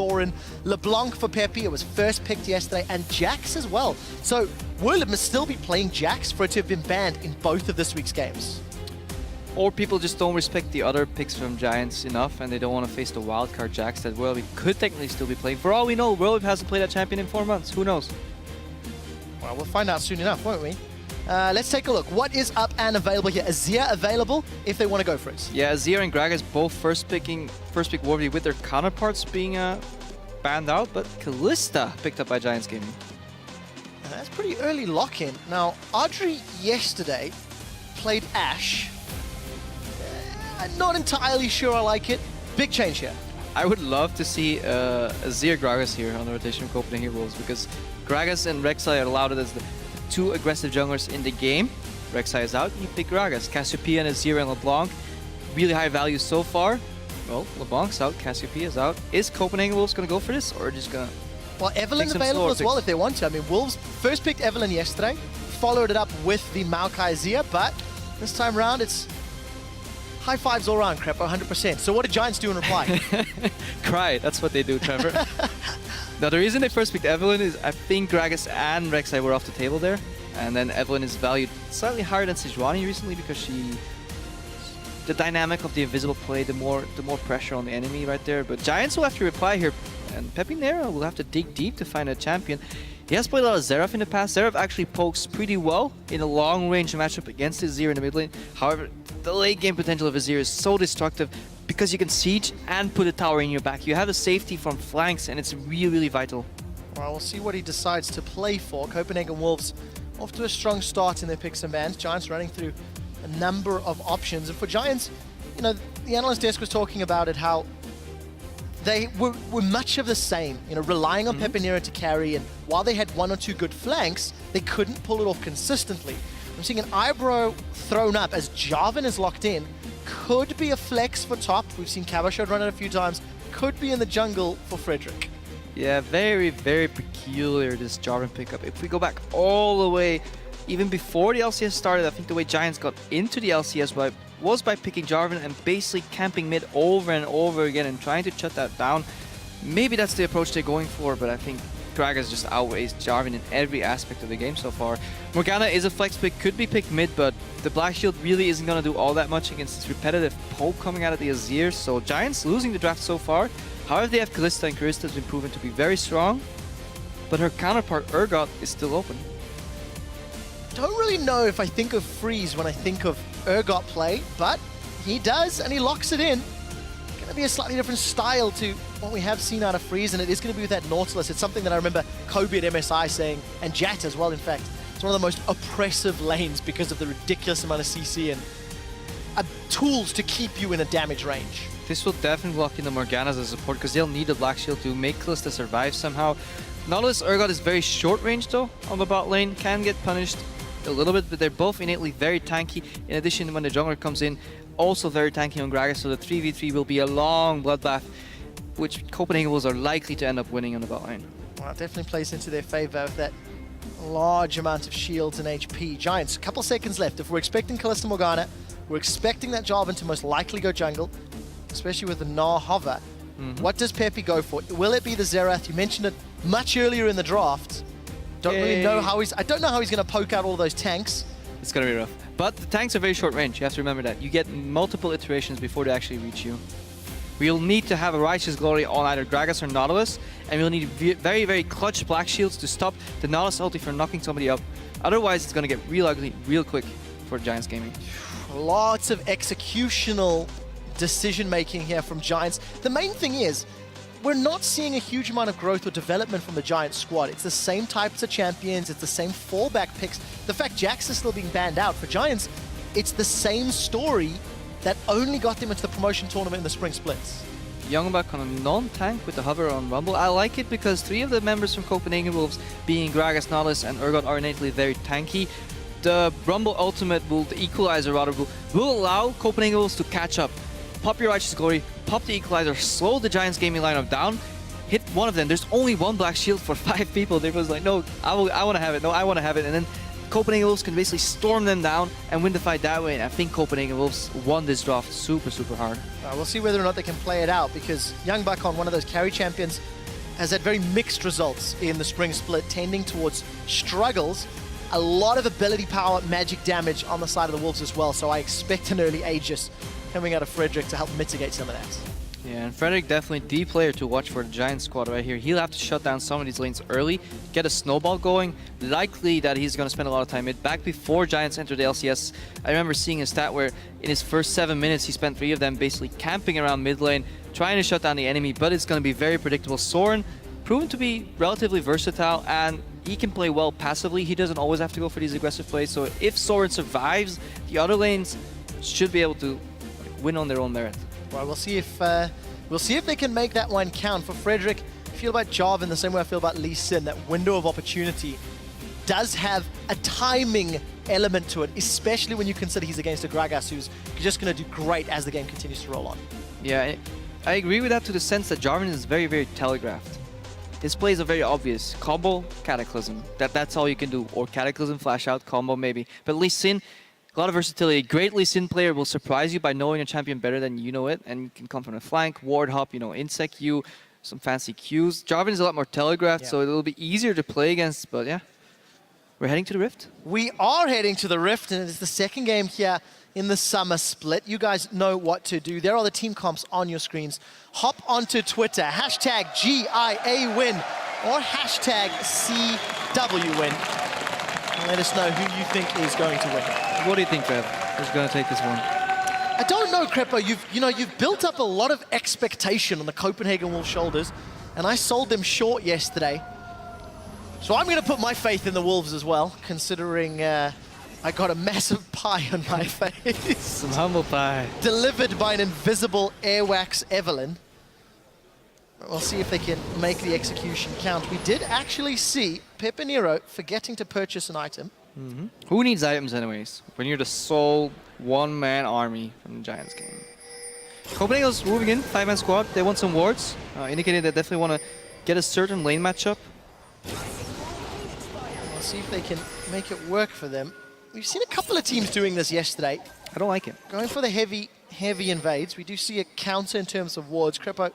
Sorin. LeBlanc for Pepe, it was first picked yesterday, and Jax as well. So Werle must still be playing Jax for it to have been banned in both of this week's games. Or people just don't respect the other picks from Giants enough and they don't want to face the wildcard Jax that Werle could technically still be playing. For all we know, Werle hasn't played that champion in 4 months. Who knows? Well, we'll find out soon enough, won't we? Let's take a look. What is up and available here? Azir available if they want to go for it. Yeah, Azir and Gragas both first pick Warby with their counterparts being banned out, but Kalista picked up by Giants Gaming. That's pretty early lock-in. Now, Audrey yesterday played Ashe. I'm not entirely sure I like it. Big change here. I would love to see Azir Gragas here on the rotation of Copenhagen Wolves because Gragas and Rek'Sai are allowed as the 2 aggressive junglers in the game. Rek'Sai is out, you pick Gragas. Cassiopeia and Azir and LeBlanc, really high value so far. Well, LeBlanc's out, Cassiopeia is out. Is Copenhagen Wolves going to go for this or just going to... Well, Evelynn available as well if they want to. I mean, Wolves first picked Evelynn yesterday, followed it up with the Maokai Azir, but this time around it's high fives all around, Crepo, 100%. So what did Giants do in reply? Cry, that's what they do, Trevor. Now, the reason they first picked Evelynn is I think Gragas and Rek'Sai were off the table there. And then Evelynn is valued slightly higher than Sejuani recently because the dynamic of the invisible play, the more pressure on the enemy right there. But Giants will have to reply here. And Pepe Nero will have to dig deep to find a champion. He has played a lot of Xerath in the past. Xerath actually pokes pretty well in a long-range matchup against Azir in the mid lane. However, the late game potential of Azir is so destructive because you can siege and put a tower in your back. You have the safety from flanks and it's really, really vital. Well, we'll see what he decides to play for. Copenhagen Wolves off to a strong start in their picks and bans. Giants running through a number of options. And for Giants, you know, the analyst desk was talking about it, how they were much of the same, you know, relying on Pepe Nero to carry, and while they had 1 or 2 good flanks, they couldn't pull it off consistently. I'm seeing an eyebrow thrown up as Jarvan is locked in. Could be a flex for top. We've seen Cabashot run it a few times. Could be in the jungle for Frederick. Yeah, very, very peculiar, this Jarvan pickup. If we go back all the way, even before the LCS started, I think the way Giants got into the LCS was by picking Jarvan and basically camping mid over and over again and trying to shut that down. Maybe that's the approach they're going for, but I think Gragas just outweighs Jarvan in every aspect of the game so far. Morgana is a flex pick, could be picked mid, but the Black Shield really isn't going to do all that much against this repetitive poke coming out of the Azir, so Giants losing the draft so far. However, they have Kalista, and Kalista has been proven to be very strong, but her counterpart Urgot is still open. Don't really know if I think of Freeze when I think of Urgot play, but he does, and he locks it in. Going to be a slightly different style to what we have seen out of Freeze, and it is going to be with that Nautilus. It's something that I remember Kobe at MSI saying, and Jat as well, in fact. It's one of the most oppressive lanes because of the ridiculous amount of CC and tools to keep you in a damage range. This will definitely lock in the Morganas as a support because they'll need the Black Shield to make Kalista survive somehow. Nautilus Urgot is very short range though on the bot lane, can get punished a little bit, but they're both innately very tanky. In addition, when the jungler comes in, also very tanky on Gragas, so the 3v3 will be a long bloodbath, which Copenhagen Wolves are likely to end up winning on the bot lane. Well, it definitely plays into their favor with that large amount of shields and HP. Giants, a couple seconds left. If we're expecting Kalista Morgana, we're expecting that Jarvan to most likely go jungle, especially with the Gnar hover. What does Pepe go for? Will it be the Xerath? You mentioned it much earlier in the draft. Don't really know how I don't know how he's going to poke out all those tanks. It's going to be rough. But the tanks are very short range, you have to remember that. You get multiple iterations before they actually reach you. We'll need to have a Righteous Glory on either Gragas or Nautilus, and we'll need very, very clutch Black Shields to stop the Nautilus ulti from knocking somebody up. Otherwise, it's going to get real ugly real quick for Giants Gaming. Lots of executional decision-making here from Giants. The main thing is, we're not seeing a huge amount of growth or development from the Giants squad. It's the same types of champions, it's the same fallback picks. The fact Jax is still being banned out, for Giants, it's the same story that only got them into the promotion tournament in the spring splits. Youngbuck on a non-tank with the hover on Rumble. I like it because 3 of the members from Copenhagen Wolves, being Gragas, Nautilus, and Urgot, are innately very tanky. The Rumble ultimate, the equalizer rather, will allow Copenhagen Wolves to catch up. Pop your Righteous Glory, pop the equalizer, slow the Giants Gaming lineup down, hit one of them. There's only one Black Shield for 5 people. They was like, no, I want to have it, no, I want to have it. And then Copenhagen Wolves can basically storm them down and win the fight that way. And I think Copenhagen Wolves won this draft super, super hard. We'll see whether or not they can play it out, because Young Bakon, one of those carry champions, has had very mixed results in the spring split, tending towards struggles. A lot of ability power, magic damage on the side of the Wolves as well, so I expect an early Aegis coming out of Frederick to help mitigate some of that. Yeah, and Frederick definitely the player to watch for the Giant squad right here. He'll have to shut down some of these lanes early, get a snowball going. Likely that he's going to spend a lot of time mid. Back before Giants entered the LCS, I remember seeing a stat where in his first 7 minutes, he spent 3 of them basically camping around mid lane, trying to shut down the enemy, but it's going to be very predictable. Soren, proven to be relatively versatile, and he can play well passively. He doesn't always have to go for these aggressive plays, so if Soren survives, the other lanes should be able to win on their own merit. Well, we'll see if they can make that one count. For Frederick, I feel about Jarvan the same way I feel about Lee Sin. That window of opportunity does have a timing element to it, especially when you consider he's against a Gragas who's just going to do great as the game continues to roll on. Yeah, I agree with that to the sense that Jarvan is very, very telegraphed. His plays are very obvious. Combo, Cataclysm. That's all you can do. Or Cataclysm, flash out, combo maybe. But Lee Sin, a lot of versatility. Great Lee Sin player will surprise you by knowing a champion better than you know it, and you can come from the flank, ward hop, insect Q, some fancy Qs. Jarvan is a lot more telegraphed, so it'll be easier to play against, but yeah. We're heading to the Rift? We are heading to the Rift, and it is the second game here in the summer split. You guys know what to do. There are the team comps on your screens. Hop onto Twitter, hashtag GIAWin or hashtag CWWin. And let us know who you think is going to win. What do you think, Trev? Who's going to take this one? I don't know, Crepo. You've built up a lot of expectation on the Copenhagen Wolves shoulders, and I sold them short yesterday. So I'm going to put my faith in the Wolves as well, considering I got a massive pie on my face. Some humble pie. Delivered by an invisible Airwax Evelyn. We'll see if they can make the execution count. We did actually see Pepe Nero forgetting to purchase an item. Mm-hmm. Who needs items anyways, when you're the sole one-man army from the Giants game? Copenhagen's moving in, 5-man squad. They want some wards, indicating they definitely want to get a certain lane matchup. We'll see if they can make it work for them. We've seen a couple of teams doing this yesterday. I don't like it. Going for the heavy invades. We do see a counter in terms of wards. Crepo,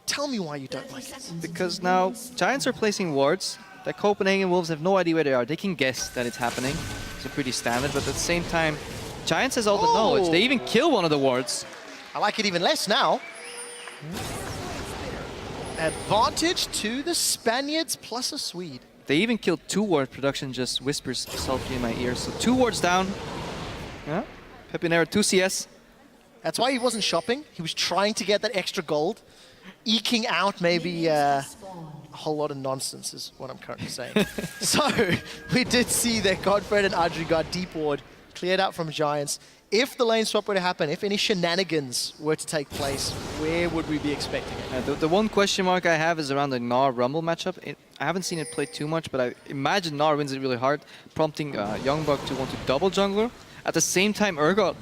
tell me why you don't like it. Because now Giants are placing wards. The Copenhagen Wolves have no idea where they are. They can guess that it's happening. It's a pretty standard, but at the same time, Giants has all the knowledge. They even kill one of the wards. I like it even less now. Advantage to the Spaniards plus a Swede. They even killed 2 wards. Production just whispers softly in my ear. So 2 wards down. Yeah. Pepe Nero 2 CS. That's why he wasn't shopping. He was trying to get that extra gold. Eking out maybe a whole lot of nonsense is what I'm currently saying. So we did see that Godfred and Adri got deep ward cleared out from Giants. If the lane swap were to happen, if any shenanigans were to take place, where would we be expecting it? The one question mark I have is around the Gnar Rumble matchup. I haven't seen it play too much, but I imagine Gnar wins it really hard, prompting Youngbuck to want to double jungler. At the same time, Urgot,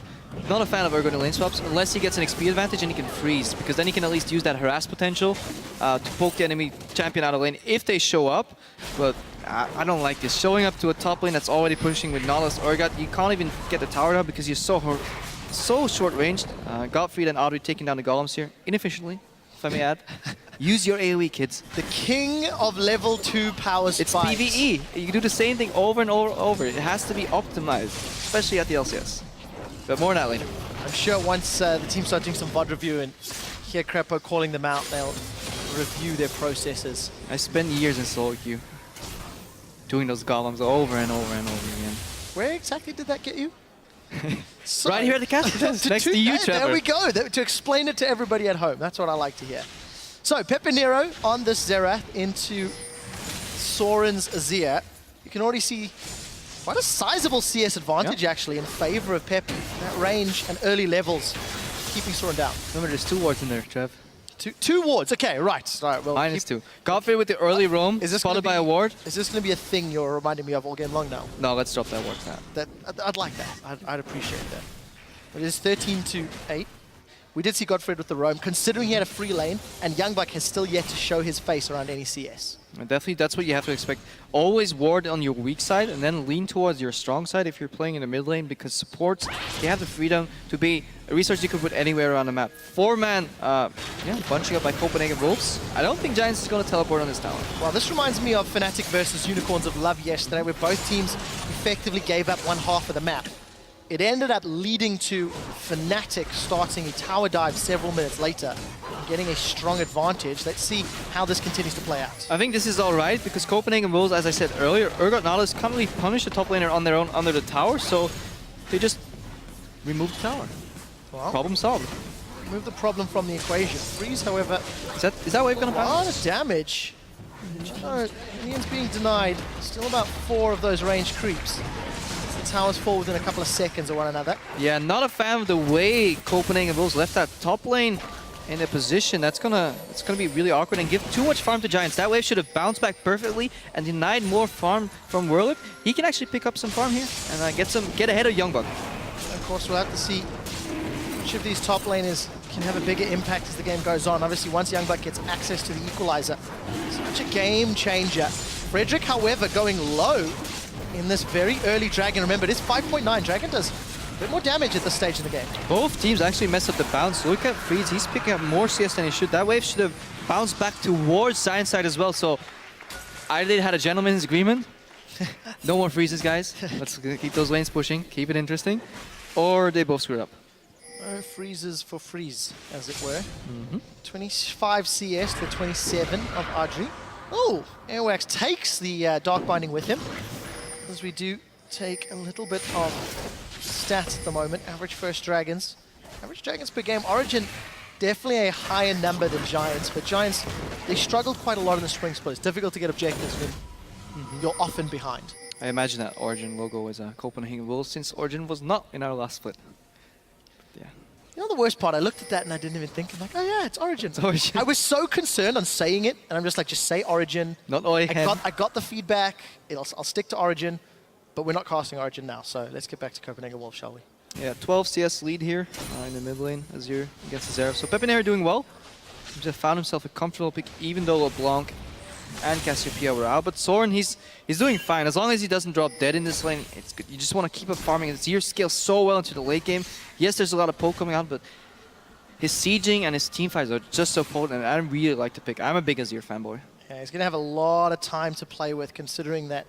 not a fan of Urgot in lane swaps, unless he gets an XP advantage and he can freeze, because then he can at least use that harass potential to poke the enemy champion out of lane if they show up. But I don't like this. Showing up to a top lane that's already pushing with Nahlas Urgot, you can't even get the tower down because you're so short-ranged. Gottfried and Audrey taking down the golems here, inefficiently, if I may add. Use your AoE, kids. The king of level 2 power spikes. It's PvE. You can do the same thing over and over. It has to be optimized, especially at the LCS. But more on that later. I'm sure once the team start doing some VOD review and hear Crepo calling them out, they'll review their processes. I spent years in solo queue doing those golems over and over and over again. Where exactly did that get you? So, right here at the castle, next to you, Trevor. There we go, to explain it to everybody at home. That's what I like to hear. So, Pepe Nero on this Xerath into Soren's Azir. You can already see quite a sizable CS advantage, actually, in favor of Pepe. That range and early levels, keeping Soren down. Remember, there's 2 wards in there, Trev. Two wards, okay, right. All right, well, minus 2. Godfrey with the early roam, followed by a ward. Is this going to be a thing you're reminding me of all game long now? No, let's drop that ward now. I'd like that. I'd appreciate that. But it is 13-8. We did see Godfred with the roam, considering he had a free lane, and Youngbuck has still yet to show his face around any CS. And definitely, that's what you have to expect. Always ward on your weak side and then lean towards your strong side if you're playing in the mid lane, because supports, they have the freedom to be a resource you could put anywhere around the map. 4-man, bunching up by Copenhagen Wolves. I don't think Giants is going to teleport on this tower. Well, this reminds me of Fnatic versus Unicorns of Love yesterday, where both teams effectively gave up one half of the map. It ended up leading to Fnatic starting a tower dive several minutes later, getting a strong advantage. Let's see how this continues to play out. I think this is alright, because Copenhagen Wolves, as I said earlier, Urgot Nautilus can't really punish the top laner on their own under the tower, so they just remove the tower. Well, problem solved. Remove the problem from the equation. Freeze, however, Is that wave gonna a lot bounce? of damage. Indian's being denied. Still about 4 of those ranged creeps. The towers fall within a couple of seconds of one another. Yeah, not a fan of the way Copenhagen Wolves left that top lane in a position. It's gonna be really awkward and give too much farm to Giants. That wave should have bounced back perfectly and denied more farm from Whirlip. He can actually pick up some farm here and get ahead of Youngbuck. Of course, we'll have to see which of these top laners can have a bigger impact as the game goes on. Obviously, once Youngbuck gets access to the equalizer, such a game changer. Frederick, however, going low in this very early Dragon. Remember, it is 5.9. Dragon does a bit more damage at this stage in the game. Both teams actually messed up the bounce. Look at Freeze, he's picking up more CS than he should. That wave should have bounced back towards Giants side as well. So either they had a gentleman's agreement, no more freezes, guys. Let's keep those lanes pushing, keep it interesting. Or they both screwed up. No freezes for freeze, as it were. 25 CS to 27 of Audrey. Oh, Airwax takes the Dark Binding with him, as we do take a little bit of stats at the moment. Average first Dragons. Average Dragons per game. Origin, definitely a higher number than Giants, but Giants, they struggled quite a lot in the spring split. It's difficult to get objectives when you're often behind. I imagine that Origin logo is a Copenhagen Wolves, since Origin was not in our last split. Yeah. You know the worst part? I looked at that and I didn't even think. I'm like, oh yeah, it's Origin. It's Origin. I was so concerned on saying it, and I'm just like, just say Origin. Not Oyhem. I got the feedback. I'll stick to Origin, but we're not casting Origin now. So let's get back to Copenhagen Wolves, shall we? Yeah, 12 CS lead here in the mid lane, Azir against Azera. So Pepinero doing well. He just found himself a comfortable pick, even though LeBlanc and Cassiopeia were out. But Soren, he's doing fine. As long as he doesn't drop dead in this lane, it's good. You just want to keep up farming. Azir scales so well into the late game. Yes, there's a lot of poke coming out, but his sieging and his team fights are just so potent, and I really like to pick. I'm a big Azir fanboy. Yeah, he's going to have a lot of time to play with, considering that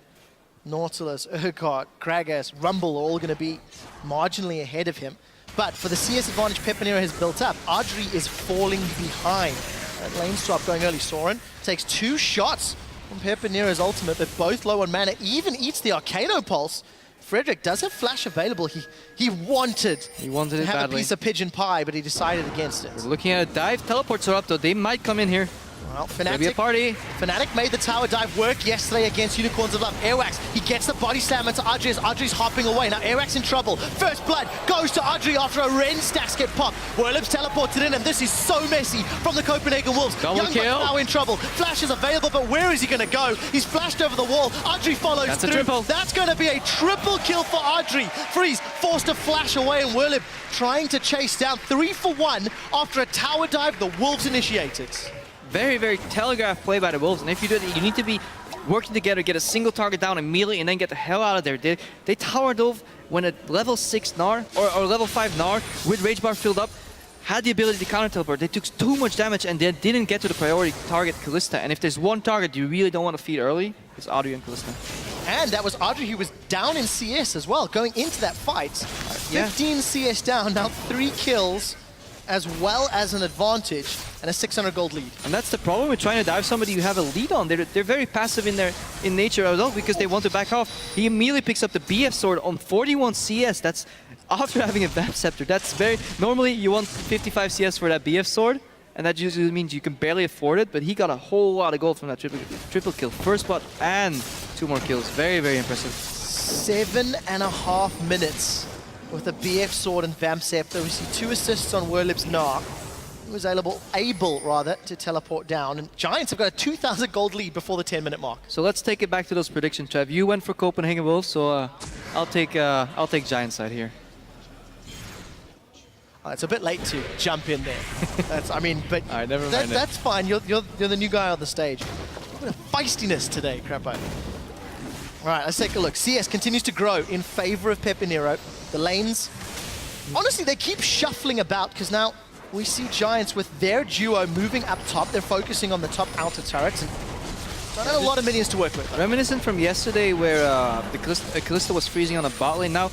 Nautilus, Urgot, Gragas, Rumble are all going to be marginally ahead of him. But for the CS advantage Pepinero has built up, Audrey is falling behind. That lane swap going early. Soren takes 2 shots from Pepinero's ultimate, but both low on mana. Even eats the Arcano Pulse. Frederick does have flash available. He wanted it to have badly. a piece of pigeon pie, but he decided against it. We're looking at a dive. Teleports are up, though. They might come in here. Well, Maybe a party. Fnatic made the tower dive work yesterday against Unicorns of Love. Airwax, he gets the body slam into Audrey as Audrey's hopping away. Now Airwax in trouble. First blood goes to Audrey after a Ren stacks get popped. Whirlip's teleported in, and this is so messy from the Copenhagen Wolves. Double kill. now in trouble. Flash is available, but where is he going to go? He's flashed over the wall. Audrey follows That's through. a triple. That's going to be a triple kill for Audrey. Freeze forced to flash away, and Whirlip trying to chase down 3 for 1 after a tower dive the Wolves initiated. Very, very telegraphed play by the Wolves. And if you do it, you need to be working together, get a single target down immediately, and then get the hell out of there. They towered off when a level 6 Gnar, or level 5 Gnar, with Rage Bar filled up, had the ability to counter teleport. They took too much damage, and they didn't get to the priority target, Kalista. And if there's one target you really don't want to feed early, it's Audrey and Kalista. And that was Audrey who was down in CS as well, going into that fight. 15 CS down, now 3 kills, as well as an advantage and a 600 gold lead. And that's the problem with trying to dive somebody you have a lead on. They're very passive in nature as well, because they want to back off. He immediately picks up the BF sword on 41 CS. That's after having a Vamp Scepter. That's very... Normally you want 55 CS for that BF sword, and that usually means you can barely afford it, but he got a whole lot of gold from that triple kill. First blood and 2 more kills. Very, very impressive. 7.5 minutes with a BF sword and Vamp Scepter. We see 2 assists on Whirlip's Gnar. He was able to teleport down. And Giants have got a 2,000 gold lead before the 10-minute mark. So let's take it back to those predictions, Trev. You went for Copenhagen Wolves, so I'll take Giants side here. It's a bit late to jump in there. I mean, but All right, never mind that's fine. You're the new guy on the stage. What a feistiness today, Crapo. All right, let's take a look. CS continues to grow in favor of Pepinero. The lanes, honestly, they keep shuffling about because now we see Giants with their duo moving up top. They're focusing on the top outer turrets and don't have a lot of minions to work with. Though. Reminiscent from yesterday where the Kalista was freezing on the bot lane. Now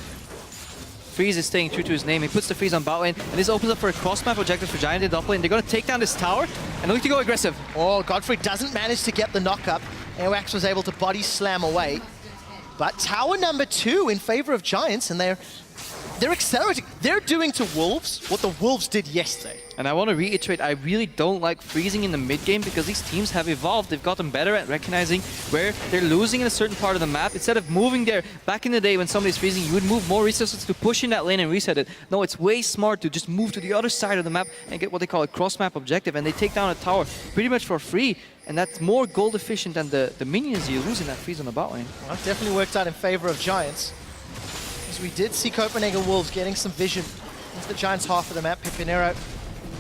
Freeze is staying true to his name. He puts the freeze on bot lane, and this opens up for a cross-map objective for Giant in top lane. They're going to take down this tower and look to go aggressive. Oh, Godfrey doesn't manage to get the knock-up. Airwax was able to body slam away. But tower number 2 in favor of Giants, and they're accelerating. They're doing to Wolves what the Wolves did yesterday. And I want to reiterate, I really don't like freezing in the mid game because these teams have evolved. They've gotten better at recognizing where they're losing in a certain part of the map. Instead of moving there, back in the day when somebody's freezing, you would move more resources to push in that lane and reset it. No, it's way smart to just move to the other side of the map and get what they call a cross-map objective. And they take down a tower pretty much for free. And that's more gold efficient than the minions you lose in that freeze on the bot lane. Well, it definitely worked out in favor of Giants. As we did see Copenhagen Wolves getting some vision into the Giants' half of the map. Pepinero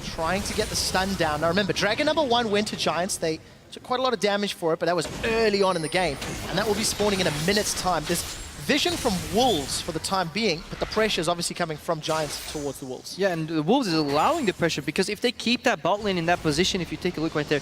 trying to get the stun down. Now remember, Dragon number 1 went to Giants. They took quite a lot of damage for it, but that was early on in the game. And that will be spawning in a minute's time. There's vision from Wolves for the time being, but the pressure is obviously coming from Giants towards the Wolves. Yeah, and the Wolves is allowing the pressure because if they keep that bot lane in that position, if you take a look right there,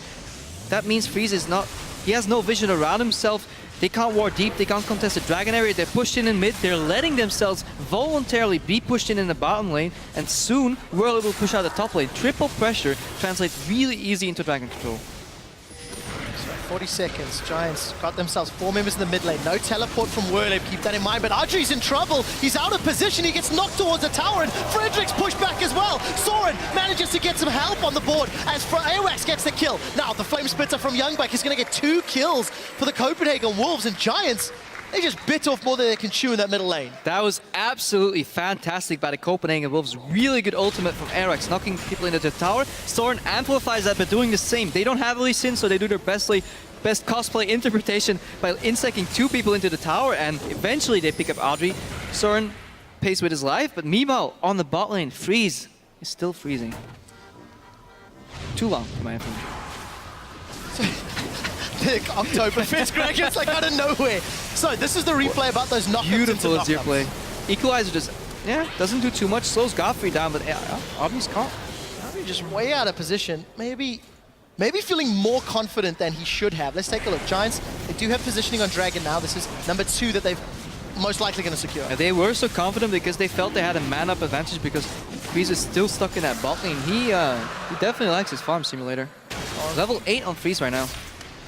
that means Freeze is not, he has no vision around himself. They can't war deep, they can't contest the dragon area, they're pushed in mid, they're letting themselves voluntarily be pushed in the bottom lane, and soon Whirlwind will push out the top lane. Triple pressure translates really easy into dragon control. So 40 seconds, Giants got themselves 4 members in the mid lane. No teleport from Whirlwind, keep that in mind, but Audrey's in trouble. He's out of position, he gets knocked towards the tower, and Frederick's pushed back as well. Soren manages to get some help on the board as Airwax gets the kill. Now the Flame Splitter from Youngbuck is going to get 2 kills for the Copenhagen Wolves, and Giants, they just bit off more than they can chew in that middle lane. That was absolutely fantastic by the Copenhagen Wolves. Really good ultimate from Airwax, knocking people into the tower. Soren amplifies that, but doing the same. They don't have Lee Sin, so they do their best cosplay interpretation by insecting 2 people into the tower, and eventually they pick up Audrey. Soren pays with his life, but meanwhile, on the bot lane, Freeze is still freezing. Too long, in my opinion. Oktoberfest, Greg, it's like out of nowhere. So this is the replay about those knockouts. Beautiful is your play. Equalizer just, doesn't do too much, slows Godfrey down, but Audrey's can't. Audrey just way out of position. Maybe feeling more confident than he should have. Let's take a look. Giants, they do have positioning on Dragon now. This is number 2 that they've most likely going to secure. And they were so confident because they felt they had a man-up advantage because Freeze is still stuck in that bot lane. He definitely likes his farm simulator. Level 8 on Freeze right now.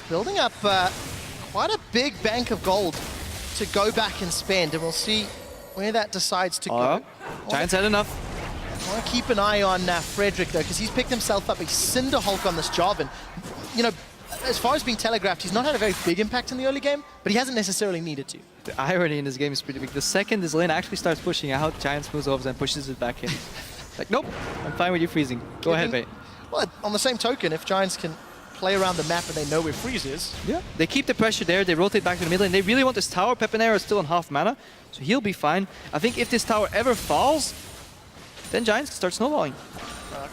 Building up quite a big bank of gold to go back and spend, and we'll see where that decides to go. Giants had enough. I want to keep an eye on Frederick, though, because he's picked himself up a Cinder Hulk on this job, and, you know, as far as being telegraphed, he's not had a very big impact in the early game, but he hasn't necessarily needed to. The irony in this game is pretty big. The second this lane actually starts pushing out, Giants moves over and pushes it back in. Like, nope, I'm fine with you freezing. Go ahead, mate. Well, on the same token, if Giants can play around the map and they know where Freeze is. Yeah, they keep the pressure there, they rotate back to the middle lane. They really want this tower. Pepinero is still on half mana, so he'll be fine. I think if this tower ever falls, then Giants start snowballing.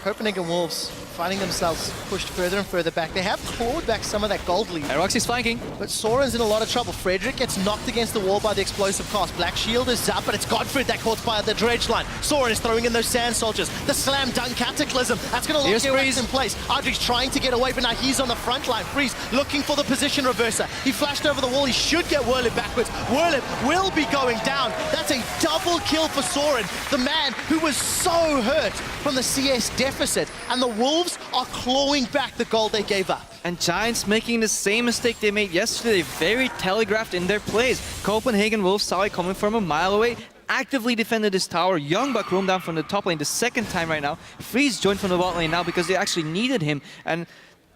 Copenhagen Wolves finding themselves pushed further and further back. They have clawed back some of that gold lead. Airwax is flanking. But Soren's in a lot of trouble. Frederick gets knocked against the wall by the explosive cast. Black Shield is up, but it's Godfrey that caught by the dredge line. Soren is throwing in those sand soldiers. The slam dunk cataclysm. That's going to lock Airwax in place. Audrey's trying to get away, but now he's on the front line. Freeze looking for the position reverser. He flashed over the wall. He should get Whirlip backwards. Whirlip will be going down. That's a double kill for Soren, the man who was so hurt from the CS deficit. And the Wolves are clawing back the gold they gave up. And Giants making the same mistake they made yesterday, very telegraphed in their plays. Copenhagen Wolves saw it coming from a mile away, actively defended this tower. Youngbuck roamed down from the top lane the second time right now. Freeze joined from the bot lane now because they actually needed him. And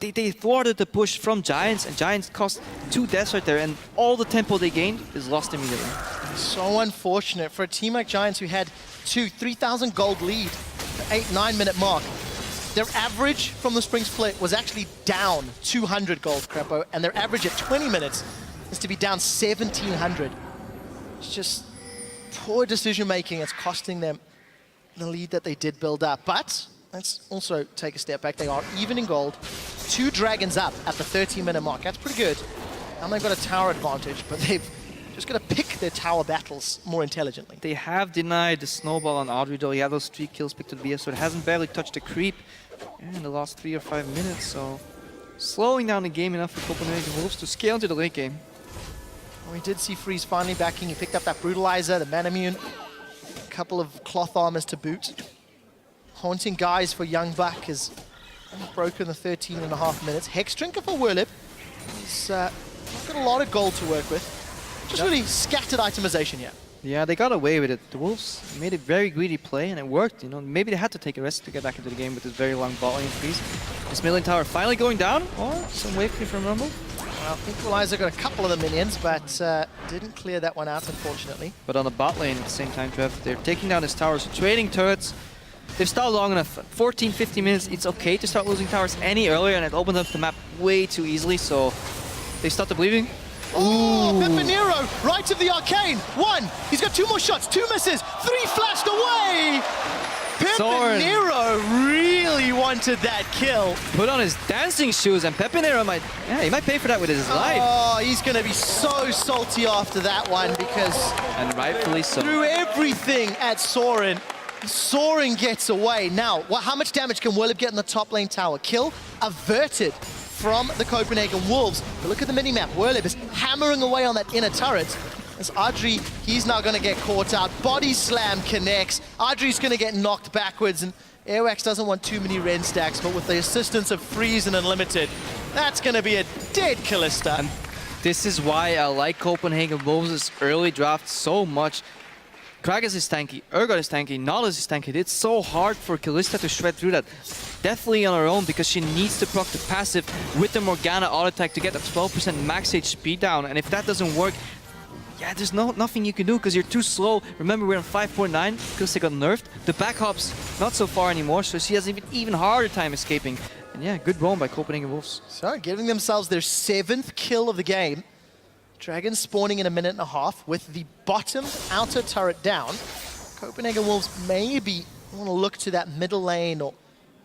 they thwarted the push from Giants, and Giants cost 2 deaths right there, and all the tempo they gained is lost immediately. So unfortunate for a team like Giants who had 3,000 gold lead, the 8-9 minute mark. Their average from the spring split was actually down 200 gold, Crepo, and their average at 20 minutes is to be down 1,700. It's just poor decision making. It's costing them the lead that they did build up. But let's also take a step back. They are even in gold. 2 dragons up at the 13-minute mark. That's pretty good. And they've got a tower advantage, but they've just got to pick their tower battles more intelligently. They have denied the snowball on Audrey, though. He had those 3 kills picked to the BS, so it hasn't barely touched the creep in the last 3 or 5 minutes. So slowing down the game enough for Copenhagen Wolves to scale into the late game. Well, we did see Freeze finally backing. He picked up that Brutalizer, the Manamune, a couple of cloth armors to boot. Haunting Guys for Young Buck is broken the 13.5 minutes. Hex Drinker for Werlip. He's not got a lot of gold to work with. Just really scattered itemization here. Yeah, they got away with it. The Wolves made a very greedy play, and it worked. You know, maybe they had to take a risk to get back into the game with this very long bot lane freeze. This mid lane tower finally going down, or some wave clear from Rumble. Well, Equalizer got a couple of the minions, but didn't clear that one out, unfortunately. But on the bot lane at the same time, Trev, they're taking down his towers, trading turrets. They've stalled long enough. 14, 15 minutes, it's okay to start losing towers any earlier, and it opens up the map way too easily, so they started believing. Oh, Pepinero, right of the arcane. 1, he's got 2 more shots, 2 misses, 3 flashed away. Pepinero really wanted that kill. Put on his dancing shoes, and Pepinero might pay for that with his life. Oh, he's going to be so salty after that one because... And rightfully so. Threw everything at Soren. Soren gets away. Now, how much damage can Werlip get in the top lane tower? Kill averted from the Copenhagen Wolves. But look at the minimap. Werlip is hammering away on that inner turret. As Audrey, he's now going to get caught out. Body slam connects. Audrey's going to get knocked backwards, and Airwax doesn't want too many Ren stacks, but with the assistance of Freeze and Unlimited, that's going to be a dead Kalista. And this is why I like Copenhagen Wolves' early draft so much. Gragas is tanky, Urgot is tanky, Nautilus is tanky. It's so hard for Kalista to shred through that. Definitely on her own, because she needs to proc the passive with the Morgana auto attack to get that 12% max HP down. And if that doesn't work, yeah, there's nothing you can do because you're too slow. Remember, we're on 5.9 because they got nerfed. The back hop's not so far anymore, so she has even harder time escaping. And yeah, good roam by Copenhagen Wolves. So, giving themselves their 7th kill of the game. Dragons spawning in a minute and a half with the bottom outer turret down. Copenhagen Wolves maybe want to look to that middle lane or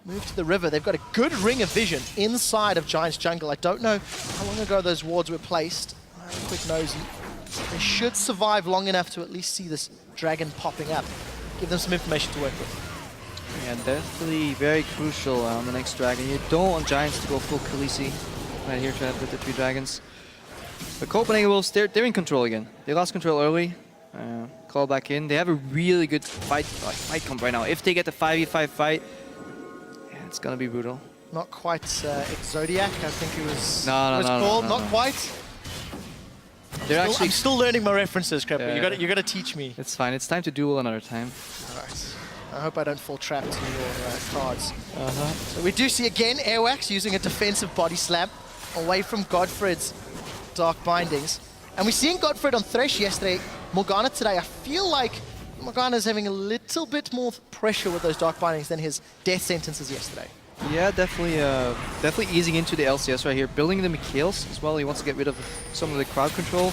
move to the river. They've got a good ring of vision inside of Giants jungle. I don't know how long ago those wards were placed. I'll have a quick nosy. They should survive long enough to at least see this dragon popping up. Give them some information to work with. Yeah, definitely very crucial on the next dragon. You don't want Giants to go full Khaleesi right here, Trev, with the 3 dragons. The Copenhagen Wolves, they're in control again. They lost control early, call back in. They have a really good fight comp right now. If they get the 5v5 fight, yeah, it's gonna be brutal. Not quite Exodiac, I think it was, no, called. Not quite. I'm still learning my references, Crepper. Yeah. You gotta teach me. It's fine. It's time to duel another time. All right. I hope I don't fall trapped to your cards. So we do see again Airwax using a defensive body slam away from Godfred's Dark Bindings. And we're seeing Godfred on Thresh yesterday, Morgana today. I feel like Morgana's having a little bit more pressure with those Dark Bindings than his death sentences yesterday. Yeah, definitely easing into the LCS right here. Building the Mikhails as well. He wants to get rid of some of the crowd control.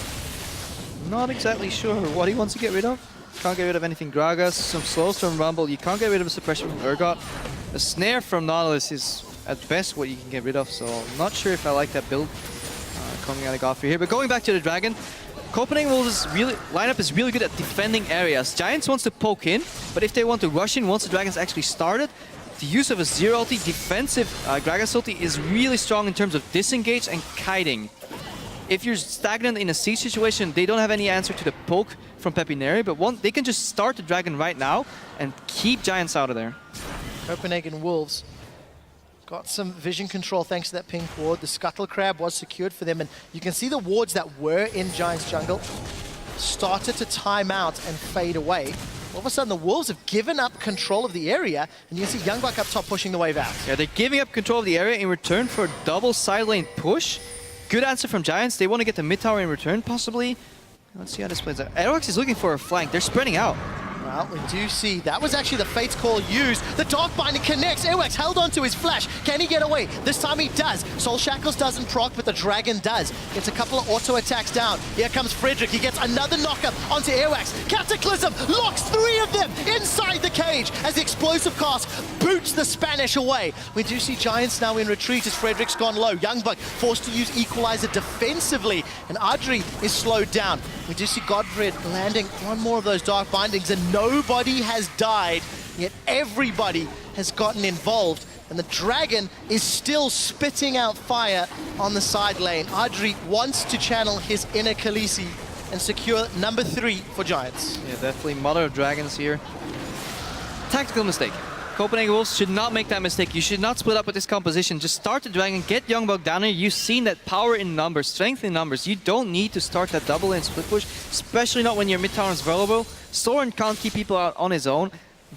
Not exactly sure what he wants to get rid of. Can't get rid of anything Gragas, some slows from Rumble. You can't get rid of a suppression from Urgot. A snare from Nautilus is at best what you can get rid of, so I'm not sure if I like that build coming out of Godfrey here. But going back to the Dragon, Copenhagen Wolves' lineup is really good at defending areas. Giants wants to poke in, but if they want to rush in once the Dragons actually started, the use of a zero ulti, defensive Gragas ulti is really strong in terms of disengage and kiting. If you're stagnant in a siege situation, they don't have any answer to the poke from Pepineri, but they can just start the Dragon right now and keep Giants out of there. Copenhagen Wolves got some vision control thanks to that pink ward. The Scuttle Crab was secured for them, and you can see the wards that were in Giants jungle started to time out and fade away. All of a sudden, the Wolves have given up control of the area, and you can see Youngbuck up top pushing the wave out. Yeah, they're giving up control of the area in return for a double side lane push. Good answer from Giants. They want to get the mid tower in return, possibly. Let's see how this plays out. Aerox is looking for a flank. They're spreading out. Well, we do see that was actually the Fate's Call used. The Dark Binding connects. Airwax held onto his flash. Can he get away? This time he does. Soul Shackles doesn't proc, but the Dragon does. Gets a couple of auto attacks down. Here comes Frederick. He gets another knockup onto Airwax. Cataclysm locks 3 of them inside the cage as the explosive cast boots the Spanish away. We do see Giants now in retreat as Frederick's gone low. Youngbuck forced to use Equalizer defensively, and Adri is slowed down. We do see Godfred landing one more of those Dark Bindings, and nobody has died, yet everybody has gotten involved. And the Dragon is still spitting out fire on the side lane. Adri wants to channel his inner Khaleesi and secure number 3 for Giants. Yeah, definitely Mother of Dragons here. Tactical mistake. Copenhagen Wolves should not make that mistake. You should not split up with this composition. Just start the Dragon, get Youngbuck down here. You've seen that power in numbers, strength in numbers. You don't need to start that double lane split push, especially not when your mid tower is vulnerable. Soren can't keep people out on his own.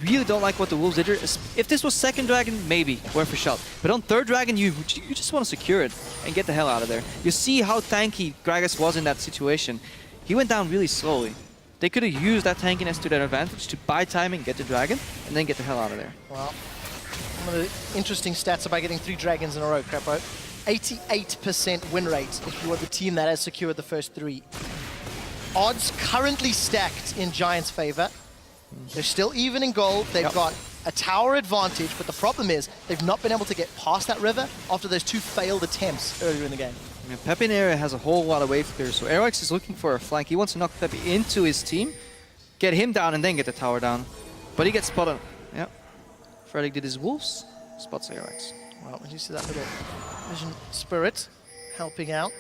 Really don't like what the Wolves did here. If this was second Dragon, maybe, worth a shot. But on third Dragon, you just want to secure it and get the hell out of there. You see how tanky Gragas was in that situation. He went down really slowly. They could have used that tankiness to their advantage to buy timing, get the Dragon, and then get the hell out of there. Well, one of the interesting stats about getting 3 Dragons in a row, Crapo. 88% win rate if you are the team that has secured the first 3. Odds currently stacked in Giants' favor. They're still even in gold. They've got a tower advantage, but the problem is they've not been able to get past that river after those 2 failed attempts earlier in the game. Yeah, Pepe in area has a whole lot of wave clear, so Airwax is looking for a flank. He wants to knock Pepe into his team, get him down, and then get the tower down. But he gets spotted. Yep. Frederick did his Wolves, spots Airwax. Well, when you see that little Vision Spirit helping out,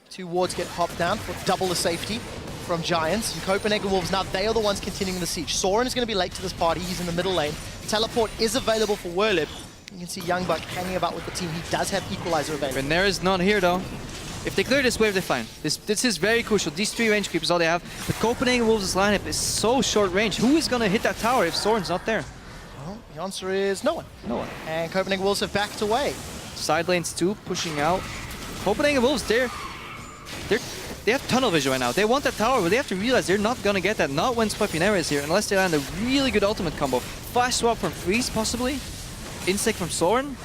2 wards get popped down for double the safety from Giants. And Copenhagen Wolves, now they are the ones continuing the siege. Soren is going to be late to this party. He's in the middle lane. Teleport is available for Werlib. You can see Youngbuck hanging about with the team. He does have Equalizer available. And there is none here, though. If they clear this wave, they're fine. This is very crucial. These 3 range creeps, all they have. The Copenhagen Wolves' lineup is so short range. Who is going to hit that tower if Soren's not there? Well, the answer is no one. No one. And Copenhagen Wolves have backed away. Side lanes too, pushing out. Copenhagen Wolves, they have tunnel vision right now. They want that tower, but they have to realize they're not going to get that. Not when Spapinera is here, unless they land a really good ultimate combo. Flash swap from Freeze, possibly. Insect from Soren.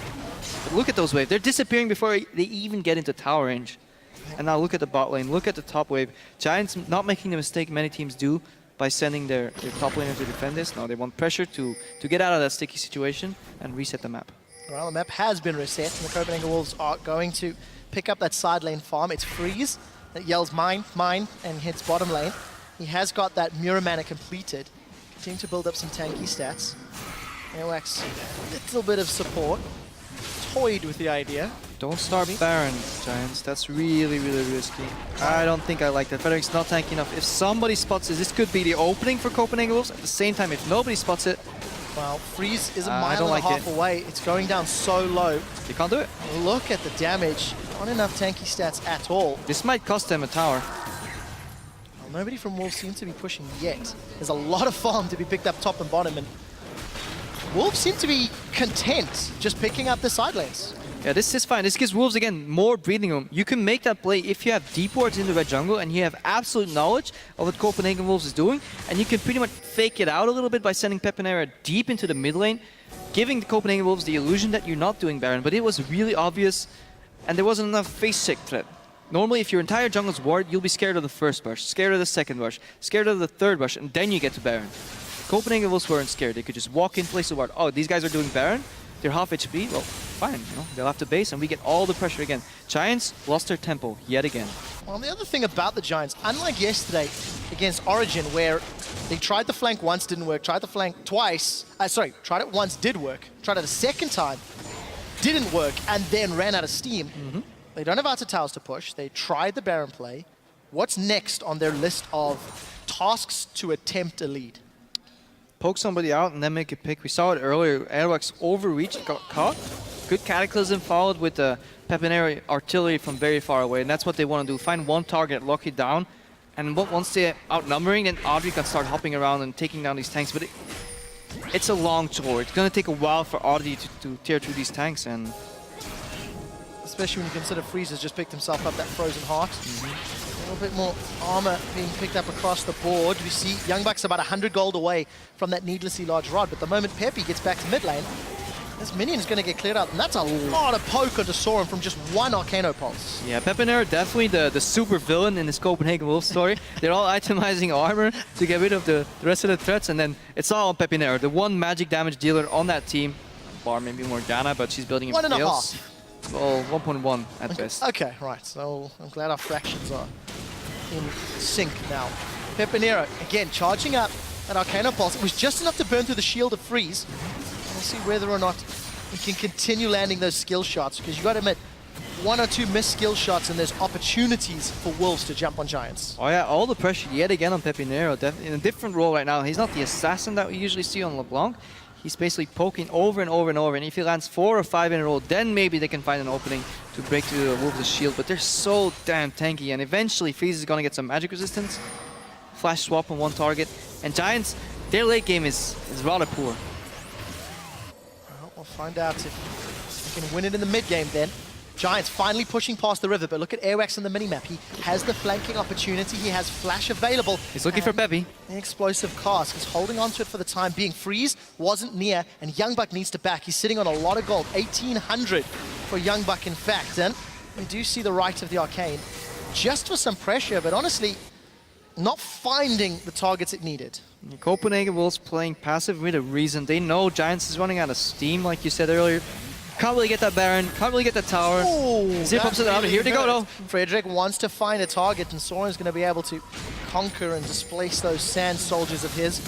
But look at those waves. They're disappearing before they even get into tower range. And now look at the bot lane. Look at the top wave. Giants not making the mistake many teams do by sending their top laner to defend this. No, they want pressure to get out of that sticky situation and reset the map. Well, the map has been reset, and the Copenhagen Wolves are going to pick up that side lane farm. It's Freeze that yells mine, mine, and hits bottom lane. He has got that Mirror Mana completed. Continue to build up some tanky stats. Airwax, a little bit of support. Toyed with the idea. Don't start Baron, Giants. That's really, really risky. I don't think I like that. Frederick's not tanky enough. If somebody spots this, this could be the opening for Copenhagen Wolves. At the same time, if nobody spots it, well, Freeze is a mile and a half away. It's going down so low. They can't do it. Look at the damage. Not enough tanky stats at all. This might cost them a tower. Well, nobody from Wolves seems to be pushing yet. There's a lot of farm to be picked up top and bottom, and Wolves seem to be content just picking up the side lanes. Yeah, this is fine. This gives Wolves, again, more breathing room. You can make that play if you have deep wards in the red jungle and you have absolute knowledge of what Copenhagen Wolves is doing, and you can pretty much fake it out a little bit by sending Pepinera deep into the mid lane, giving the Copenhagen Wolves the illusion that you're not doing Baron, but it was really obvious, and there wasn't enough face check threat. Normally, if your entire jungle's ward, you'll be scared of the first rush, scared of the second rush, scared of the third rush, and then you get to Baron. Copenhagen Wolves weren't scared. They could just walk in, place a ward. Oh, these guys are doing Baron? They're half HP? Well, fine. You know, they'll have to base, and we get all the pressure again. Giants lost their tempo yet again. Well, the other thing about the Giants, unlike yesterday against Origin, where they tried the flank once, didn't work, tried the flank twice, tried it once, did work, tried it a second time, didn't work, and then ran out of steam. They don't have outer towers to push. They tried the Baron play. What's next on their list of tasks to attempt a lead? Poke somebody out and then make a pick. We saw it earlier. Airwax overreached, got caught. Good Cataclysm followed with the Pepinera artillery from very far away. And that's what they want to do. Find one target, lock it down. And once they're outnumbering, then Audrey can start hopping around and taking down these tanks. But it's a long chore. It's going to take a while for Audrey to tear through these tanks. And especially when you consider Freeze has just picked himself up that Frozen Heart. little bit more armor being picked up across the board. We see Young Buck's about 100 gold away from that needlessly large rod, but the moment Peppy gets back to mid lane, this minion is going to get cleared out, and that's a lot of poke onto Soren from just one Arcano Pulse. Yeah, Pepinero definitely the super villain in this Copenhagen Wolves story. They're all itemizing armor to get rid of the rest of the threats, and then it's all on Pepinero, the one magic damage dealer on that team. Bar maybe Morgana, but she's building in 1.5. Well, 1.1 at best. Okay, right. So I'm glad our fractions are in sync now. Pepinero, again, charging up at Arcano Pulse. It was just enough to burn through the shield of Freeze. We'll see whether or not he can continue landing those skill shots, because you got to admit, 1 or 2 missed skill shots and there's opportunities for Wolves to jump on Giants. Oh yeah, all the pressure yet again on Pepinero, in a different role right now. He's not the assassin that we usually see on LeBlanc. He's basically poking over and over and over, and if he lands 4 or 5 in a row, then maybe they can find an opening to break through the Wolves' shield, but they're so damn tanky, and eventually Freeze is going to get some magic resistance. Flash swap on one target, and Giants, their late game is rather poor. Well, we'll find out if they can win it in the mid game then. Giants finally pushing past the river, but look at Airwax in the minimap. He has the flanking opportunity, he has Flash available. He's looking for Peppy. The explosive cast, he's holding on to it for the time being. Freeze wasn't near, and Youngbuck needs to back. He's sitting on a lot of gold, 1,800 for Youngbuck in fact, and we do see the right of the Arcane. Just for some pressure, but honestly, not finding the targets it needed. Copenhagen Wolves playing passive with a reason. They know Giants is running out of steam, like you said earlier. Can't really get that Baron, can't really get that tower. Zip ups it out. Here they go though. Frederick wants to find a target, and Soren's going to be able to conquer and displace those sand soldiers of his.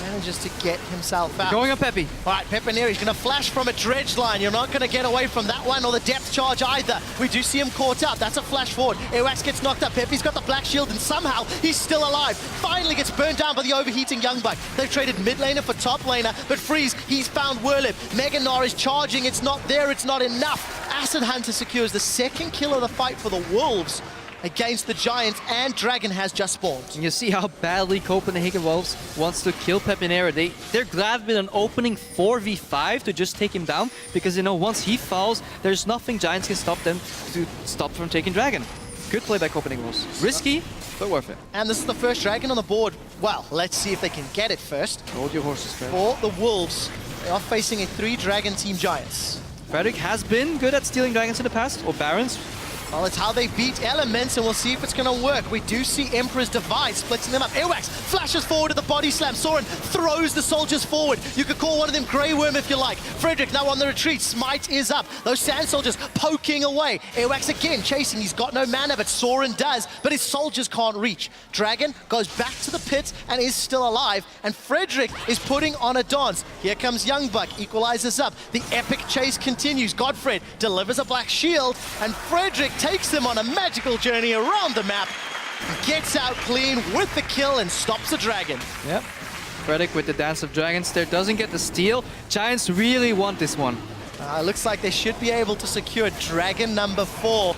Manages to get himself out. Going on Peppy. All right, Pepinero, he's going to flash from a dredge line. You're not going to get away from that one or the depth charge either. We do see him caught out. That's a flash forward. Airwax gets knocked up. Peppy's got the black shield, and somehow he's still alive. Finally gets burned down by the overheating Youngbuck. They've traded mid laner for top laner, but Freeze, he's found Whirlip. Meganar is charging. It's not there. It's not enough. Acid Hunter secures the second kill of the fight for the Wolves against the Giants, and Dragon has just spawned. And you see how badly Copenhagen Wolves wants to kill Pepinero. They're glad with an opening 4v5 to just take him down, because you know once he falls, there's nothing Giants can stop them to stop from taking Dragon. Good play by Copenhagen Wolves. Risky, but worth it. And this is the first Dragon on the board. Well, let's see if they can get it first. Hold your horses, Fred. For the Wolves, they are facing a 3-Dragon team Giants. Frederick has been good at stealing dragons in the past, or barons. Well, it's how they beat elements, and we'll see if it's going to work. We do see Emperor's Divide splitting them up. Airwax flashes forward at the body slam. Soren throws the soldiers forward. You could call one of them Grey Worm if you like. Frederick now on the retreat. Smite is up. Those sand soldiers poking away. Airwax again chasing. He's got no mana, but Soren does. But his soldiers can't reach. Dragon goes back to the pit and is still alive. And Frederick is putting on a dance. Here comes Youngbuck. Equalizes up. The epic chase continues. Godfred delivers a black shield. And Frederick takes them on a magical journey around the map, gets out clean with the kill and stops the dragon. Yep. Frederick with the Dance of Dragons there doesn't get the steal. Giants really want this one. Looks like they should be able to secure dragon number 4.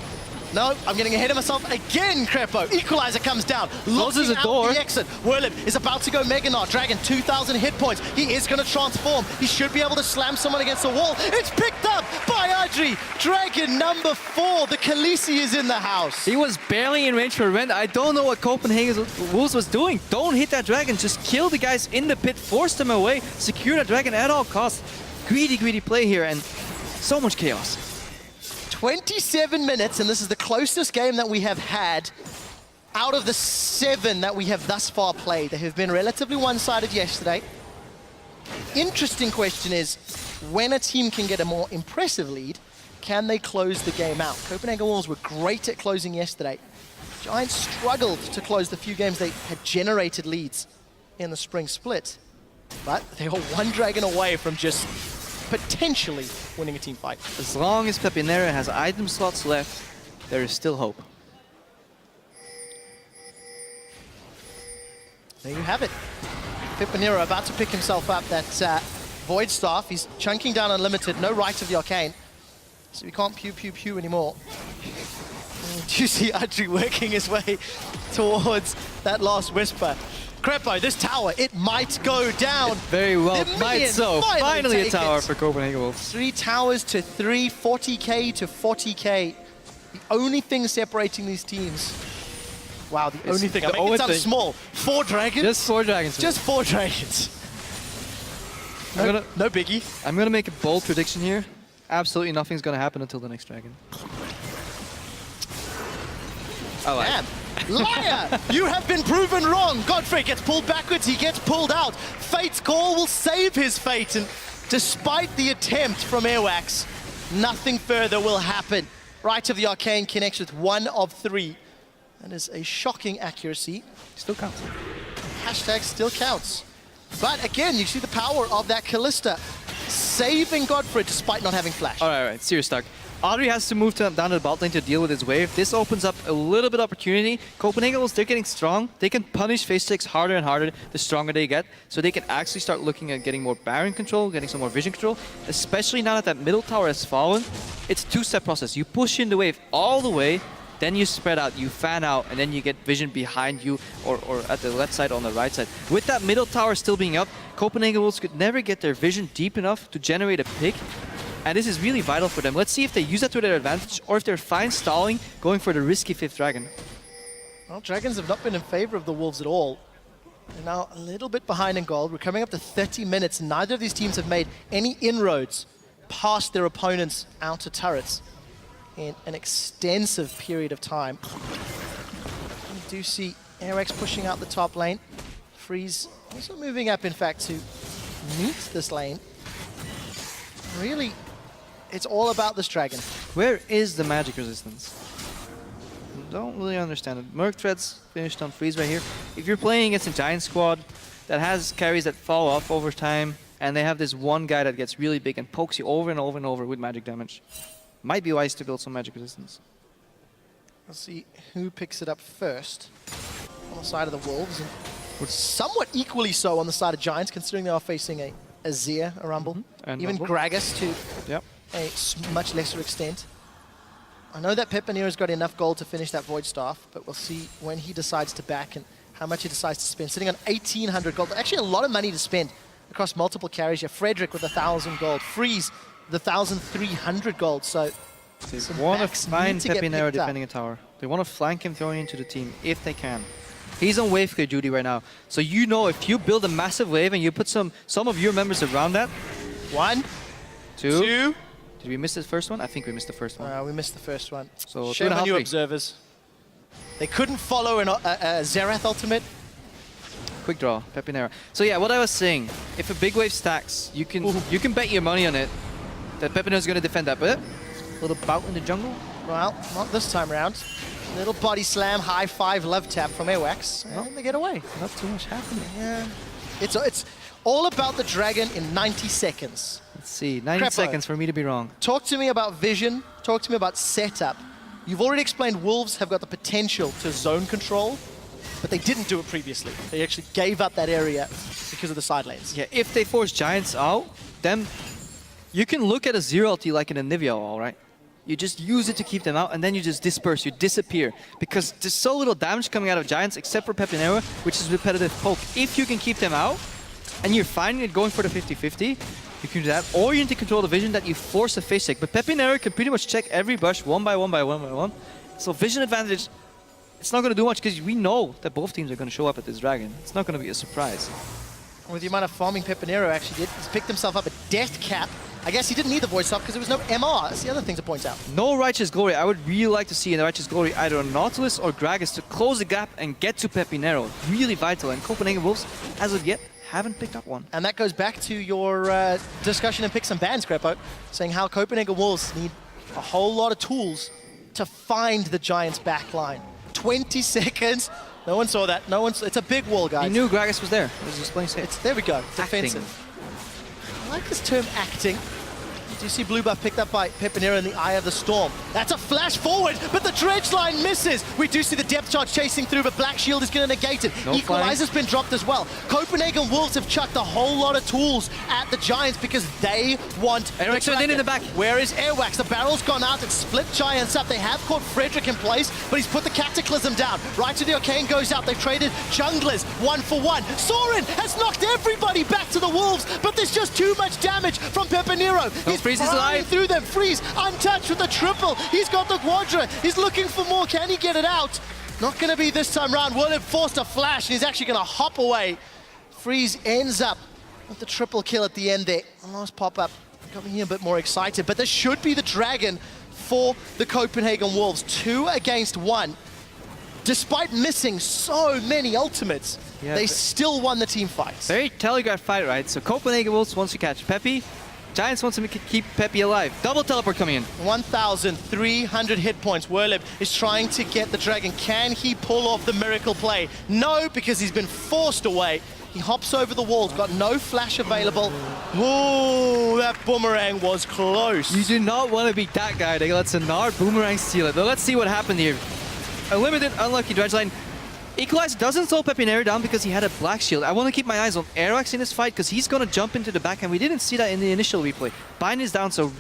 No, I'm getting ahead of myself again, Crepo. Equalizer comes down, Closes the door. The exit. Whirlip is about to go Meganar. Dragon, 2,000 hit points. He is going to transform. He should be able to slam someone against the wall. It's picked up by Adri. Dragon number 4. The Khaleesi is in the house. He was barely in range for Rend. I don't know what Copenhagen Wolves was doing. Don't hit that dragon. Just kill the guys in the pit. Force them away. Secure the dragon at all costs. Greedy play here, and so much chaos. 27 minutes, and this is the closest game that we have had out of the 7 that we have thus far played. They have been relatively one-sided yesterday. Interesting question is, when a team can get a more impressive lead, can they close the game out? Copenhagen Wolves were great at closing yesterday. Giants struggled to close the few games they had generated leads in the spring split, but they were 1 dragon away from just potentially winning a team fight. As long as Pepinero has item slots left, there is still hope. There you have it. Pepinero about to pick himself up that Void Staff. He's chunking down Unlimited, no right of the Arcane. So we can't pew anymore. And you see Adri working his way towards that last Whisper. Crepo, this tower, it might go down. Very well, might so. Finally a tower for Copenhagen Wolves. 3 towers to 3, 40k to 40k. The only thing separating these teams Wow, the It's only thing. the I make only it sound thing. small. 4 dragons? Just 4 dragons. Just 4 dragons. No biggie. I'm gonna make a bold prediction here. Absolutely nothing's gonna happen until the next dragon. I like it. Damn. Liar! You have been proven wrong. Godfrey gets pulled backwards. He gets pulled out. Fate's call will save his fate. And despite the attempt from Airwax, nothing further will happen. Right of the Arcane connects with 1 of 3. That is a shocking accuracy. Still counts. Hashtag still counts. But again, you see the power of that Callista saving Godfrey despite not having flash. All right, serious talk. Audrey has to move down to the bot lane to deal with his wave. This opens up a little bit of opportunity. Copenhagen, they're getting strong. They can punish phase 6 harder and harder the stronger they get. So they can actually start looking at getting more Baron control, getting some more vision control. Especially now that that middle tower has fallen. It's a 2-step process. You push in the wave all the way, then you spread out, you fan out, and then you get vision behind you or at the left side or on the right side. With that middle tower still being up, Copenhagen Wolves could never get their vision deep enough to generate a pick. And this is really vital for them. Let's see if they use that to their advantage or if they're fine stalling, going for the risky 5th dragon. Well, Dragons have not been in favor of the Wolves at all. They're now a little bit behind in gold. We're coming up to 30 minutes. Neither of these teams have made any inroads past their opponents' outer turrets in an extensive period of time. We do see Airwax pushing out the top lane. Freeze also moving up, in fact, to meet this lane. Really, it's all about this dragon. Where is the magic resistance? Don't really understand it. Merc Threads finished on Freeze right here. If you're playing against a Giant squad that has carries that fall off over time, and they have this one guy that gets really big and pokes you over and over and over with magic damage, might be wise to build some magic resistance. Let's see who picks it up first on the side of the Wolves. And somewhat equally so on the side of Giants, considering they are facing a Azir, a Rumble, And even Rumble. Gragas to Yep. a much lesser extent. I know that Pepinero's got enough gold to finish that Void Staff, but we'll see when he decides to back and how much he decides to spend. Sitting on 1,800 gold, actually a lot of money to spend across multiple carries. You have Frederick with 1,000 gold, Freeze with 1,300 gold, so They some want backs to find need to get Pepinero picked up. defending a tower. They want to flank him, throwing into the team if they can. He's on wave clear duty right now. So you know if you build a massive wave and you put some of your members around that. 1, 2. Did we miss the first one? I think we missed the first one. We missed the first one. So Shame on you 2.5, 3. observers. They couldn't follow a Xerath ultimate. Quick draw, Pepinero. So yeah, what I was saying, if a big wave stacks, you can bet your money on it that Pepinero's going to defend that bit. A little bout in the jungle. Well, not this time around. Little body slam, high 5 love tap from Airwax, and they get away. Not too much happening. Yeah. It's all about the dragon in 90 seconds. Let's see, 90 Crepo. seconds for me to be wrong. Talk to me about vision. Talk to me about setup. You've already explained Wolves have got the potential to zone control, but they didn't do it previously. They actually gave up that area because of the side lanes. Yeah, if they force Giants out, then you can look at a zero ulti like in a Nivea wall, right? You just use it to keep them out, and then you just disperse, you disappear. Because there's so little damage coming out of Giants, except for Pepinero, which is repetitive poke. If you can keep them out, and you're finding it going for the 50-50, you can do that. Or you need to control the vision that you force a face check. But Pepinero can pretty much check every bush one by one by one by one. So vision advantage, it's not going to do much, because we know that both teams are going to show up at this dragon. It's not going to be a surprise. With the amount of farming Pepinero actually did, he's picked himself up a death cap. I guess he didn't need the voice up because there was no MR. That's the other thing to point out. No Righteous Glory. I would really like to see in the Righteous Glory either a Nautilus or Gragas to close the gap and get to Pepinero. Really vital. And Copenhagen Wolves, as of yet, haven't picked up one. And that goes back to your discussion in Picks and Bans, Crepo, saying how Copenhagen Wolves need a whole lot of tools to find the Giants' back line. 20 seconds. No one saw that. It's a big wall, guys. He knew Gragas was there. He was just playing safe. There we go. Defensive. I like this term, acting. Do you see blue buff picked up by Pepinero in the Eye of the Storm? That's a flash forward, but the dredge line misses. We do see the depth charge chasing through, but Black Shield is going to negate it. No Equalizer's been dropped as well. Copenhagen Wolves have chucked a whole lot of tools at the Giants because they want Airwax went in the back. Where is Airwax? The barrel's gone out. It's split Giants up. They have caught Frederick in place, but he's put the Cataclysm down. Right to the Arcane goes out. They've traded junglers 1-for-1. Sorin has knocked everybody back to the Wolves, but there's just too much damage from Pepinero. He's Freeze is flying alive. through them. Freeze untouched with the triple. He's got the Quadra. He's looking for more. Can he get it out? Not going to be this time round. Willem forced a flash, and he's actually going to hop away. Freeze ends up with the triple kill at the end there. Last pop-up got me a bit more excited, but this should be the dragon for the Copenhagen Wolves. 2 against 1. Despite missing so many ultimates, they still won the team fights. Very telegraphed fight, right? So Copenhagen Wolves wants to catch Peppy. Giants wants to keep Peppy alive. Double teleport coming in. 1,300 hit points. Werlib is trying to get the dragon. Can he pull off the miracle play? No, because he's been forced away. He hops over the walls, got no flash available. Ooh, that boomerang was close. You do not want to be that guy that lets a Nard boomerang steal it. But let's see what happened here. A limited, unlucky dredge line. Equalize doesn't slow Pepinero down because he had a black shield. I want to keep my eyes on Aerox in this fight because he's going to jump into the back, and we didn't see that in the initial replay. Bind is down, so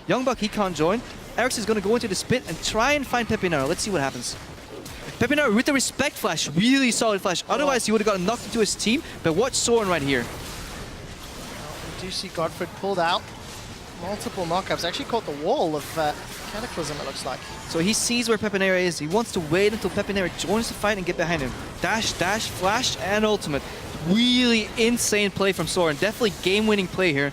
Youngbuck, he can't join. Aerox is going to go into the spit and try and find Pepinero. Let's see what happens. Pepinero with the respect flash, really solid flash. Otherwise, he would have gotten knocked into his team. But watch Soren right here. We do see Godfred pulled out. Multiple knockups. Actually caught the wall of Cataclysm, it looks like. So he sees where Pepinero is. He wants to wait until Pepinero joins the fight and get behind him. Dash, dash, flash, and ultimate. Really insane play from Soren. Definitely game-winning play here.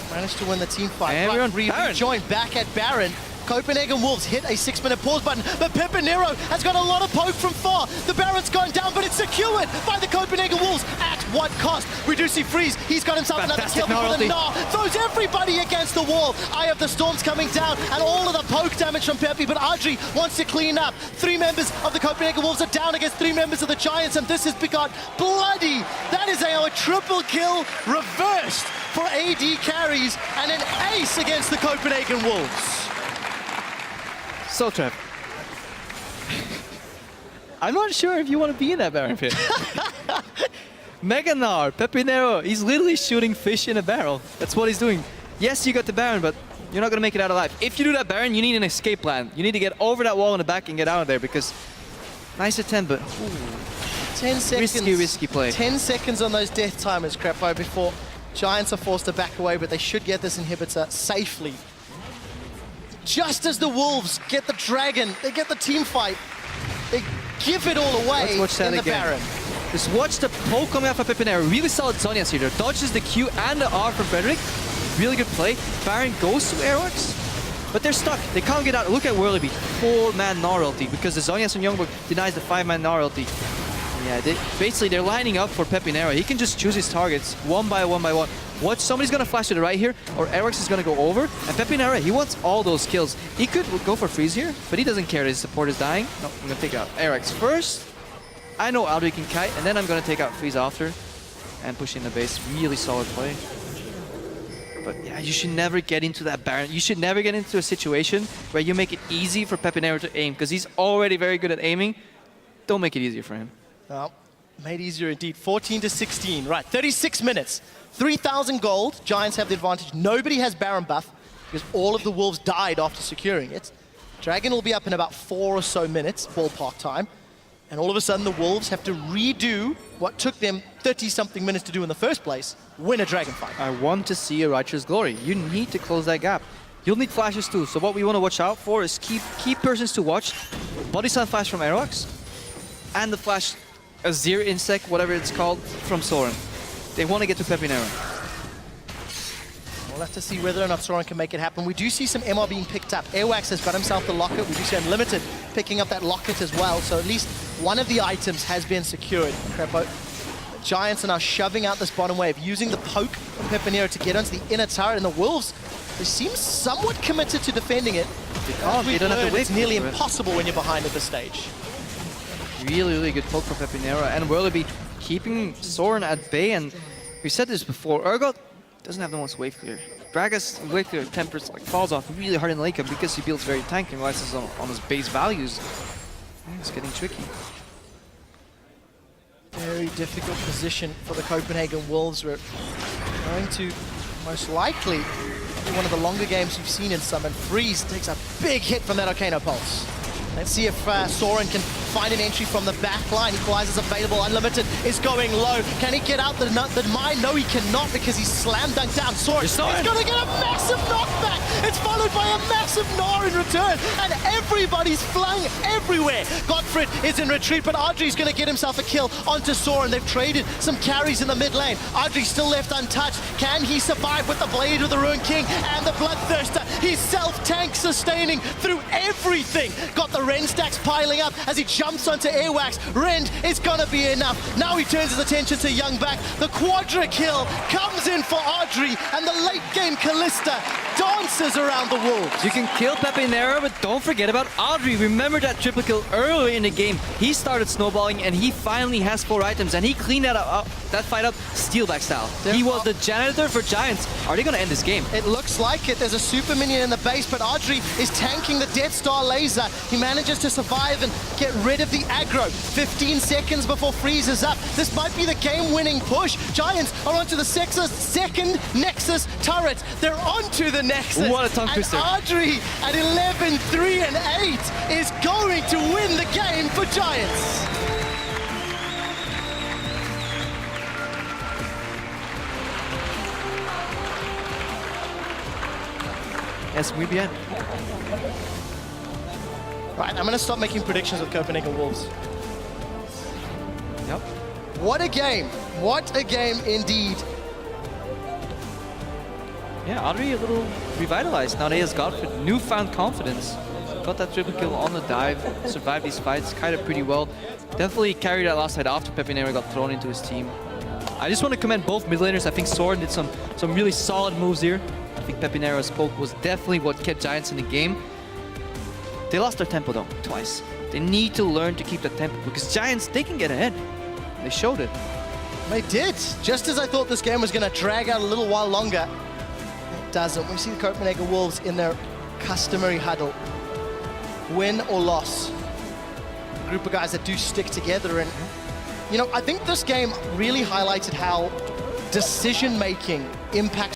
Managed to win the team fight. And we're on Baron. Rejoined back at Baron. Copenhagen Wolves hit a 6-minute pause button, but Pepinero has got a lot of poke from far. The Baron's going down, but it's secured by the Copenhagen Wolves. At what cost? We do see Freeze. He's got himself another kill before the Gnar throws everybody against the wall. Eye of the Storm's coming down, and all of the poke damage from Peppy, but Adri wants to clean up. 3 members of the Copenhagen Wolves are down against 3 members of the Giants, and this has become bloody. That is a triple kill reversed for AD carries, and an ace against the Copenhagen Wolves. So, Trev, I'm not sure if you want to be in that Baron pit. Mega Gnar, Pepinero, he's literally shooting fish in a barrel. That's what he's doing. Yes, you got the Baron, but you're not going to make it out alive. If you do that Baron, you need an escape plan. You need to get over that wall in the back and get out of there, because nice attempt, but 10 seconds. Risky play. 10 seconds on those death timers, Crepo, before Giants are forced to back away, but they should get this inhibitor safely. Just as the Wolves get the dragon, they get the team fight, they give it all away in the Baron. Just watch the poke coming out from Pepinero. Really solid Zhonya's here. Dodges the Q and the R from Frederick. Really good play. Baron goes to Aerox, but they're stuck. They can't get out. Look at Whirlybee. 4-man Gnar ulti because the Zhonya's from Youngbuck denies the 5-man Gnar ulti. Yeah, basically they're lining up for Pepinero. He can just choose his targets one by one by one. Watch, somebody's gonna flash to the right here, or Aerox is gonna go over. And Pepinero, he wants all those kills. He could go for freeze here, but he doesn't care that his support is dying. No, I'm gonna take out Aerox first. I know Aldri can kite, and then I'm gonna take out freeze after and push in the base. Really solid play. But yeah, you should never get into that Baron. You should never get into a situation where you make it easy for Pepinero to aim, because he's already very good at aiming. Don't make it easier for him. Well, made easier indeed. 14 to 16. Right, 36 minutes. 3,000 gold. Giants have the advantage. Nobody has Baron buff because all of the Wolves died after securing it. Dragon will be up in about 4 or so minutes, ballpark time. And all of a sudden, the Wolves have to redo what took them 30-something minutes to do in the first place, win a Dragon fight. I want to see a Righteous Glory. You need to close that gap. You'll need flashes too. So what we want to watch out for is key persons to watch. Body Slam flash from Aerox, and the flash Azir Insect, whatever it's called, from Soren. They want to get to Pepinero. We'll have to see whether or not Soren can make it happen. We do see some MR being picked up. Airwax has got himself the locket. We do see Unlimited picking up that locket as well. So at least one of the items has been secured. Crepo. The Giants are now shoving out this bottom wave, using the poke from Pepinero to get onto the inner turret. And the Wolves, they seem somewhat committed to defending it. They don't have to wait. It's nearly impossible when you're behind at this stage. Really, really good poke from Pepinero, and Whirlybee keeping Soren at bay. And we said this before, Urgot doesn't have the most wave clear. Braga's wave clear tempers falls off really hard in the late game because he builds very tanky and relies on his base values. It's getting tricky. Very difficult position for the Copenhagen Wolves. We're going to most likely be one of the longer games we've seen in some, and Freeze takes a big hit from that Arcano Pulse. Let's see if Soren can find an entry from the back line. Equalizer's available. Unlimited is going low. Can he get out the mine? No, he cannot because he's slam dunked down. Soren is going to get a massive knockback. It's followed by a massive gnar in return. And everybody's flung everywhere. Gottfried is in retreat, but Audrey's going to get himself a kill onto Soren. They've traded some carries in the mid lane. Audrey still left untouched. Can he survive with the Blade of the Ruined King and the Bloodthirster? He's self-tank sustaining through everything. Got the Ren stacks piling up as he jumps onto Airwax. Ren is gonna be enough. Now he turns his attention to Youngback. The quadra kill comes in for Audrey, and the late game Callista dances around the wolves. You can kill Pepinero, but don't forget about Audrey. Remember that triple kill earlier in the game. He started snowballing, and he finally has 4 items, and he cleaned that fight up Steelback style. He was the janitor for Giants. Are they gonna end this game? It looks like it. There's a super minion in the base, but Audrey is tanking the Death Star laser. He manages to survive and get rid of the aggro. 15 seconds before Freeze is up. This might be the game-winning push. Giants are onto the second Nexus turret. They're onto the Nexus. What a tongue twister. And Audrey at 11, 3, and 8 is going to win the game for Giants. Yes, muy bien. Right, I'm going to stop making predictions with Copenhagen Wolves. Yep. What a game. What a game indeed. Yeah, Audrey a little revitalized. Now they has Gottfried newfound confidence. Got that triple kill on the dive, survived these fights kind of pretty well. Definitely carried that last side after Pepinero got thrown into his team. I just want to commend both mid laners. I think Soren did some really solid moves here. I think Pepinero's poke was definitely what kept Giants in the game. They lost their tempo though, twice. They need to learn to keep that tempo because Giants, they can get ahead. They showed it. They did. Just as I thought this game was going to drag out a little while longer, it doesn't. We see the Copenhagen Wolves in their customary huddle. Win or loss. A group of guys that do stick together. And, you know, I think this game really highlighted how decision-making impacts